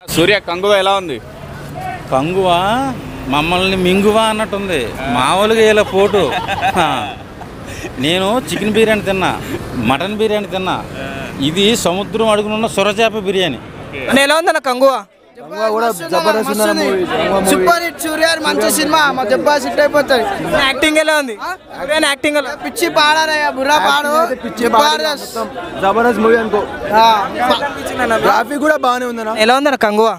సూర్య కంగువ ఎలా ఉంది? కంగువ మమ్మల్ని మింగువా అన్నట్టుంది. మామూలుగా ఇలా పోటు. నేను చికెన్ బిర్యానీ తిన్నా, మటన్ బిర్యానీ తిన్నా. ఇది సముద్రం అడుగునున్న సొరచేప బిర్యానీ. ఎలా ఉందన్న కంగువ? Super hit. సూర్య మంచి సినిమా, మా జబర్దస్త్ హిట్ అయిపోతుంది. యాక్టింగ్ ఎలా ఉంది? యాక్టింగ్ పిచ్చి పాడారయ్యా, బుర్రా పాడు. జబర్దస్త్ మూవీ అనుకో. గ్రాఫిక్ కూడా బాగానే ఉందన్న. ఎలా ఉందన్న కంగువ?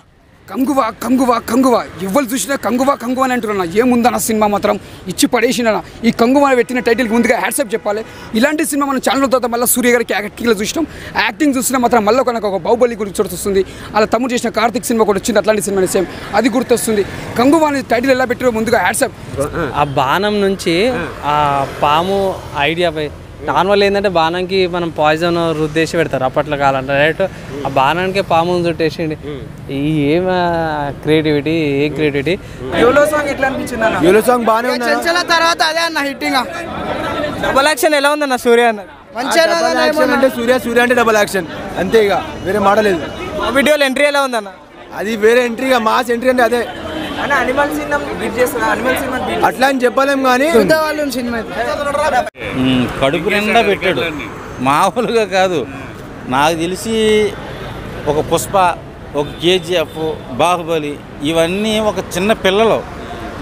కంగువ కంగువ కంగువ ఎవరు చూసినా కంగువ కంగువ అని అంటున్నా. ఏముందన్న సినిమా మాత్రం ఇచ్చి పడేసిన. ఈ కంగువ పెట్టిన టైటిల్కి ముందుగా హ్యాట్సప్ చెప్పాలి. ఇలాంటి సినిమా మనం ఛానల్ తర్వాత మళ్ళీ సూర్య గారికి యాక్టింగ్లో చూసినాం. యాక్టింగ్ చూసినా మాత్రం మళ్ళీ ఒక బాహుబలి గురించి గుర్తొస్తుంది. అలా తమ్ముడు చేసిన కార్తిక్ సినిమా కూడా వచ్చింది, అట్లాంటి సినిమా సేమ్ అది గుర్తొస్తుంది. కంగువ అనే టైటిల్ ఎలా పెట్టారో ముందుగా హ్యాట్సప్. ఆ బాణం నుంచి ఆ పాము ఐడియా నార్మల్ ఏంటంటే బాణంకి మనం పాయిజన్ రుద్దేసి పెడతారు అప్పట్లో కాలంటే. డైరెక్ట్ ఆ బాణానికే పాము చుట్టేసిండి. ఏం క్రియేటివిటీ, ఏం క్రియేటివిటీ. యూలో సాంగ్ ఎట్లా అనిపించింది? యూలో సాంగ్ బాగానే ఉంది. చెంచల తర్వాత అదే అన్న హిట్టింగ్. డబుల్ యాక్షన్ ఎలా ఉందన్న సూర్య అన్న? అంటే సూర్య అంటే డబుల్ యాక్షన్ అంతే, ఇక వేరే మాట లేదు. వీడియోలో ఎంట్రీ ఎలా ఉందన్న? అది వేరే ఎంట్రీ, మాస్ ఎంట్రీ అంటే అదే. అట్లా అని చెప్పలేం కానీ కడుపు నిండా పెట్టాడు, మామూలుగా కాదు. నాకు తెలిసి ఒక పుష్ప, ఒక కేజీఎఫ్, బాహుబలి ఇవన్నీ ఒక చిన్న పిల్లలు,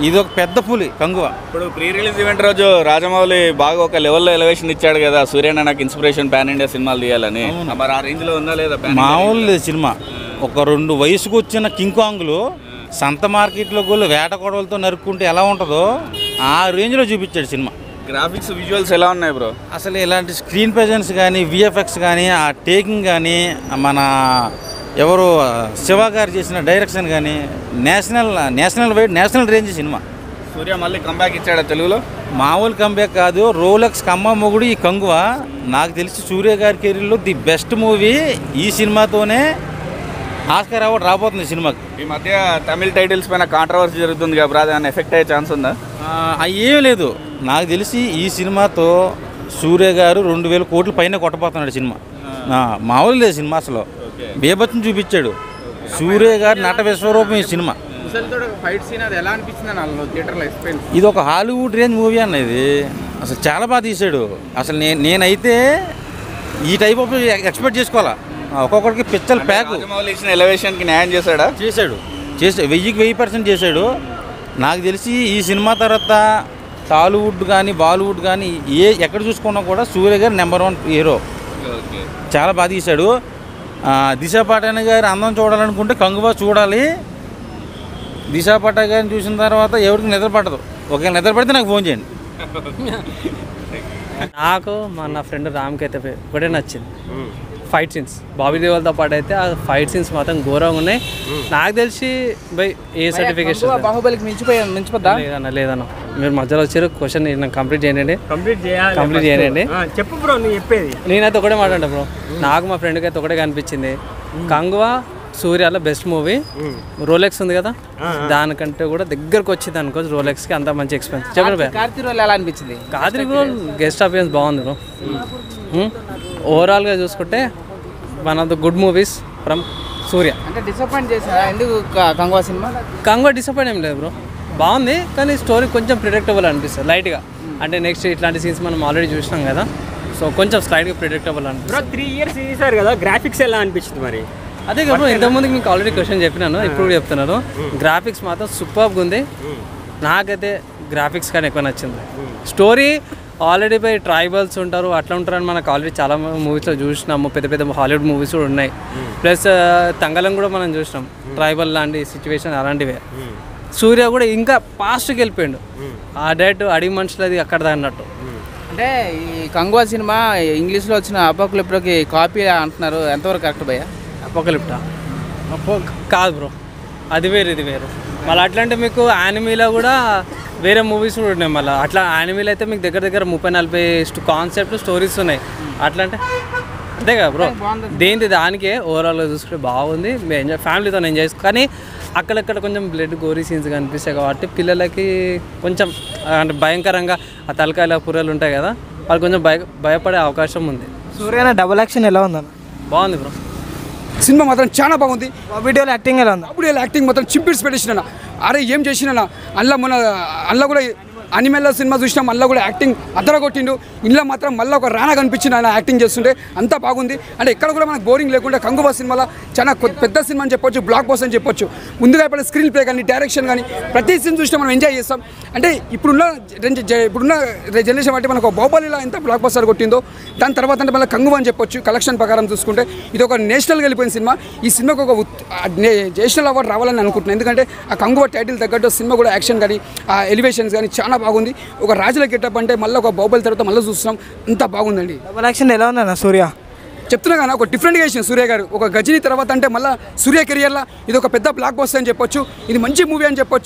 ఇది ఒక పెద్ద పులి కంగువ. ఇప్పుడు ప్రీ రిలీజ్ ఈవెంట్ రోజు రాజమౌళి బాగా ఒక లెవెల్లో ఎలివేషన్ ఇచ్చాడు కదా, సూర్యన నాకు ఇన్స్పిరేషన్ పాన్ ఇండియా సినిమాలు తీయాలని. మరి ఆ రేంజ్లో ఉందా లేదా? మామూలు లేదు సినిమా. ఒక 2 వయసుకు వచ్చిన కింకాంగులు సంత మార్కెట్లో కూడా వేట కొడవలతో నరుక్కుంటే ఎలా ఉంటుందో ఆ రేంజ్లో చూపించాడు సినిమా. గ్రాఫిక్స్, విజువల్స్ ఎలా ఉన్నాయి బ్రో? అసలు ఇలాంటి స్క్రీన్ ప్రెజెన్స్ కానీ, విఎఫ్ఎక్స్ కానీ, ఆ టేకింగ్ కానీ, మన ఎవరు శివ గారు చేసిన డైరెక్షన్ కానీ నేషనల్ రేంజ్ సినిమా. సూర్య మళ్ళీ కంబ్యాక్ ఇచ్చాడా తెలుగులో? మామూలు కంబ్యాక్ కాదు, రోలెక్స్ కమ్మ మొగుడు ఈ కంగువ. నాకు తెలిసి సూర్య గారి కెరీర్లో ది బెస్ట్ మూవీ ఈ సినిమాతోనే ఆస్కార్ అవార్డు రాబోతుంది సినిమాకి. ఈ మధ్య తమిళ టైటిల్స్ పైన కాంట్రవర్సీ జరుగుతుంది కదా, దాన్ని ఎఫెక్ట్ అయ్యే ఛాన్స్ ఉందా? ఏం లేదు. నాకు తెలిసి ఈ సినిమాతో సూర్య గారు 2000 కోట్ల పైన కొట్టబోతున్నాడు సినిమా. మామూలు లేదు సినిమా, అసలు బేబత్ని చూపించాడు సూర్య గారు నట విశ్వరూపం ఈ సినిమా. ఇది ఒక హాలీవుడ్ రేంజ్ మూవీ అన్న. ఇది అసలు చాలా బాగా తీసాడు. అసలు నేనైతే ఈ టైప్ ఆఫ్ ఎక్స్పెక్ట్ చేసుకోవాలా. ఒక్కొక్కరికి పిచ్చల ప్యాక్. ఇచ్చిన ఎలివేషన్కి న్యాయం చేశాడు 1000% చేశాడు. నాకు తెలిసి ఈ సినిమా తర్వాత టాలీవుడ్ కానీ బాలీవుడ్ కానీ ఎక్కడ చూసుకున్నా కూడా సూర్య గారు నెంబర్ 1 హీరో. చాలా బాగా తీశాడు. దిశా పటాని గారి అందం చూడాలనుకుంటే కంగువ చూడాలి. దిశా పటాని గారిని చూసిన తర్వాత ఎవరికి నిద్ర పడదు. ఒకవేళ నిద్ర పడితే నాకు ఫోన్ చేయండి. నాకు నా ఫ్రెండ్ రామ్కి అయితే ఒకటే నచ్చింది, ఫైట్ సీన్స్. బాబీ దేవల్తో పాటు అయితే ఆ ఫైట్ సీన్స్ మాత్రం ఘోరంగా ఉన్నాయి. నాకు తెలిసి బై ఏ సర్టిఫికేషన్ బాహుబలికి మించిపోద్దా? లేదన్న మీరు మధ్యలో వచ్చారు. క్వశ్చన్ కంప్లీట్ చేయండి. చెప్పు బ్రో, నువ్వు చెప్పేది. నేనైతే ఒకటే మాట్లాడా బ్రో. నాకు మా ఫ్రెండ్కి అయితే ఒకటే కనిపించింది, కంగువ సూర్యాలో బెస్ట్ మూవీ. రోలెక్స్ ఉంది కదా, దానికంటే కూడా దగ్గరకు వచ్చింది అనుకో రోలెక్స్కి. అంత మంచి ఎక్స్పీరియన్స్. చెప్పండి కార్తీక్ రోల్ ఎలా అనిపించింది? కార్తీక్ రోల్ గెస్ట్ అపియరెన్స్ బాగుంది బ్రో. ఓవరాల్గా చూసుకుంటే one of the good movies from Suriya. అంటే డిసప్పాయింట్ చేశారా ఎందుకు కంగువ సినిమా? కంగువ డిసప్పాయింట్ ఏం లేదు బ్రో, బాగుంది. కానీ స్టోరీ కొంచెం ప్రిడిక్టబుల్ అనిపిస్తుంది లైట్గా. అంటే నెక్స్ట్ ఇట్లాంటి సీన్స్ మనం ఆల్రెడీ చూసినాం కదా, సో కొంచెం స్లైట్గా ప్రిడిక్టబుల్ అనిపిస్తుంది. 3 years చేశారు కదా, గ్రాఫిక్స్ ఎలా అనిపించింది మరి? అదే కదా ఇంతకుముందుకు మీకు ఆల్రెడీ క్వశ్చన్ చెప్పినాను, ఇప్పుడు చెప్తున్నాను. గ్రాఫిక్స్ మాత్రం సూపర్గా ఉంది. నాకైతే గ్రాఫిక్స్ కానీ ఎక్కువ నచ్చింది. స్టోరీ ఆల్రెడీ పై ట్రైబల్స్ ఉంటారు, అట్లా ఉంటారని మనకు ఆల్రెడీ చాలా మూవీస్లో చూసినాము. పెద్ద పెద్ద హాలీవుడ్ మూవీస్ కూడా ఉన్నాయి. ప్లస్ తంగలం కూడా మనం చూసినాం, ట్రైబల్ లాంటి సిచ్యువేషన్ అలాంటివే. సూర్య కూడా ఇంకా పాస్ట్కి వెళ్ళిపోయాడు. ఆ డైరెక్ట్ అడిగి మనుషులది అక్కడ అన్నట్టు. అంటే ఈ కంగువ సినిమా ఇంగ్లీష్లో వచ్చిన అపోకలిప్టోకి కాపీ అంటున్నారు, ఎంతవరకు కరెక్ట్ భయ్యా? అపోకలిప్టా కాదు బ్రో, అది వేరు ఇది వేరు. మళ్ళీ అట్లా అంటే మీకు యానిమీలో కూడా వేరే మూవీస్ కూడా ఉన్నాయి. మళ్ళీ అట్లా యానిమీలో అయితే మీకు దగ్గర 30-40 కాన్సెప్ట్ స్టోరీస్ ఉన్నాయి. అట్లా అంటే అంతే కదా బ్రో. దానికే ఓవరాల్గా చూసుకుంటే బాగుంది. ఎంజాయ్ ఫ్యామిలీతో ఎంజాయ్ చేసుకో. కానీ అక్కడక్కడ కొంచెం బ్లడ్ గోరీ సీన్స్ కనిపిస్తాయి కాబట్టి పిల్లలకి కొంచెం అంటే భయంకరంగా ఆ తలకాయల పుర్రలు ఉంటాయి కదా, వాళ్ళు కొంచెం భయపడే అవకాశం ఉంది. సూర్య డబుల్ యాక్షన్ ఎలా ఉందన్న? బాగుంది బ్రో. సినిమా మాత్రం చాలా బాగుంది. వీడియోలో యాక్టింగ్ ఎలా ఉంది? అప్పుడు యాక్టింగ్ మొత్తం చింపిడ్స్ పెట్టేసిన అరే ఏం చేసినా అందులో కూడా అనిమల్ సినిమా చూసినాం, మళ్ళీ కూడా యాక్టింగ్ అద్దర కొట్టిండు. ఇంట్లో మాత్రం మళ్ళీ ఒక రానా కనిపించింది ఆయన యాక్టింగ్ చేస్తుంటే, అంతా బాగుంది. అంటే ఎక్కడ కూడా మనకు బోరింగ్ లేకుండా కంగువా సినిమాలో చాలా పెద్ద సినిమా అని చెప్పొచ్చు, బ్లాక్ బస్టర్ అని చెప్పొచ్చు. ముందుగా ఇప్పుడు స్క్రీన్ ప్లే కానీ డైరెక్షన్ కానీ ప్రతి సీన్ చూసినా మనం ఎంజాయ్ చేస్తాం. అంటే ఇప్పుడున్న జనరేషన్ బట్టి మనకు బాహుబలిలో ఎంత బ్లాక్ బస్టర్ కొట్టిందో, దాని తర్వాత అంటే మళ్ళీ కంగువా అని చెప్పొచ్చు. కలెక్షన్ ప్రకారం చూసుకుంటే ఇది ఒక నేషనల్గా వెళ్ళిపోయిన సినిమా. ఈ సినిమాకు ఒక నేషనల్ అవార్డు రావాలని అనుకుంటున్నాను. ఎందుకంటే ఆ కంగువా టైటిల్ తగ్గట్టు సినిమా కూడా యాక్షన్ కానీ ఆ ఎలివేషన్స్ కానీ చాలా బాగుంది. ఒక రాజుల గెటప్ అంటే మళ్ళీ ఒక బాహుబలి తర్వాత మళ్ళీ చూస్తున్నాం, అంత బాగుందండి. డబల్ యాక్షన్ ఎలా ఉందన్న సూర్య? చెప్తున్నా కానీ ఒక డిఫరెంట్గా చేసిన సూర్య గారు. ఒక గజనీ తర్వాత అంటే మళ్ళీ సూర్య కెరియర్లో ఇది ఒక పెద్ద బ్లాక్ బస్టర్ అని చెప్పొచ్చు. ఇది మంచి మూవీ అని చెప్పొచ్చు.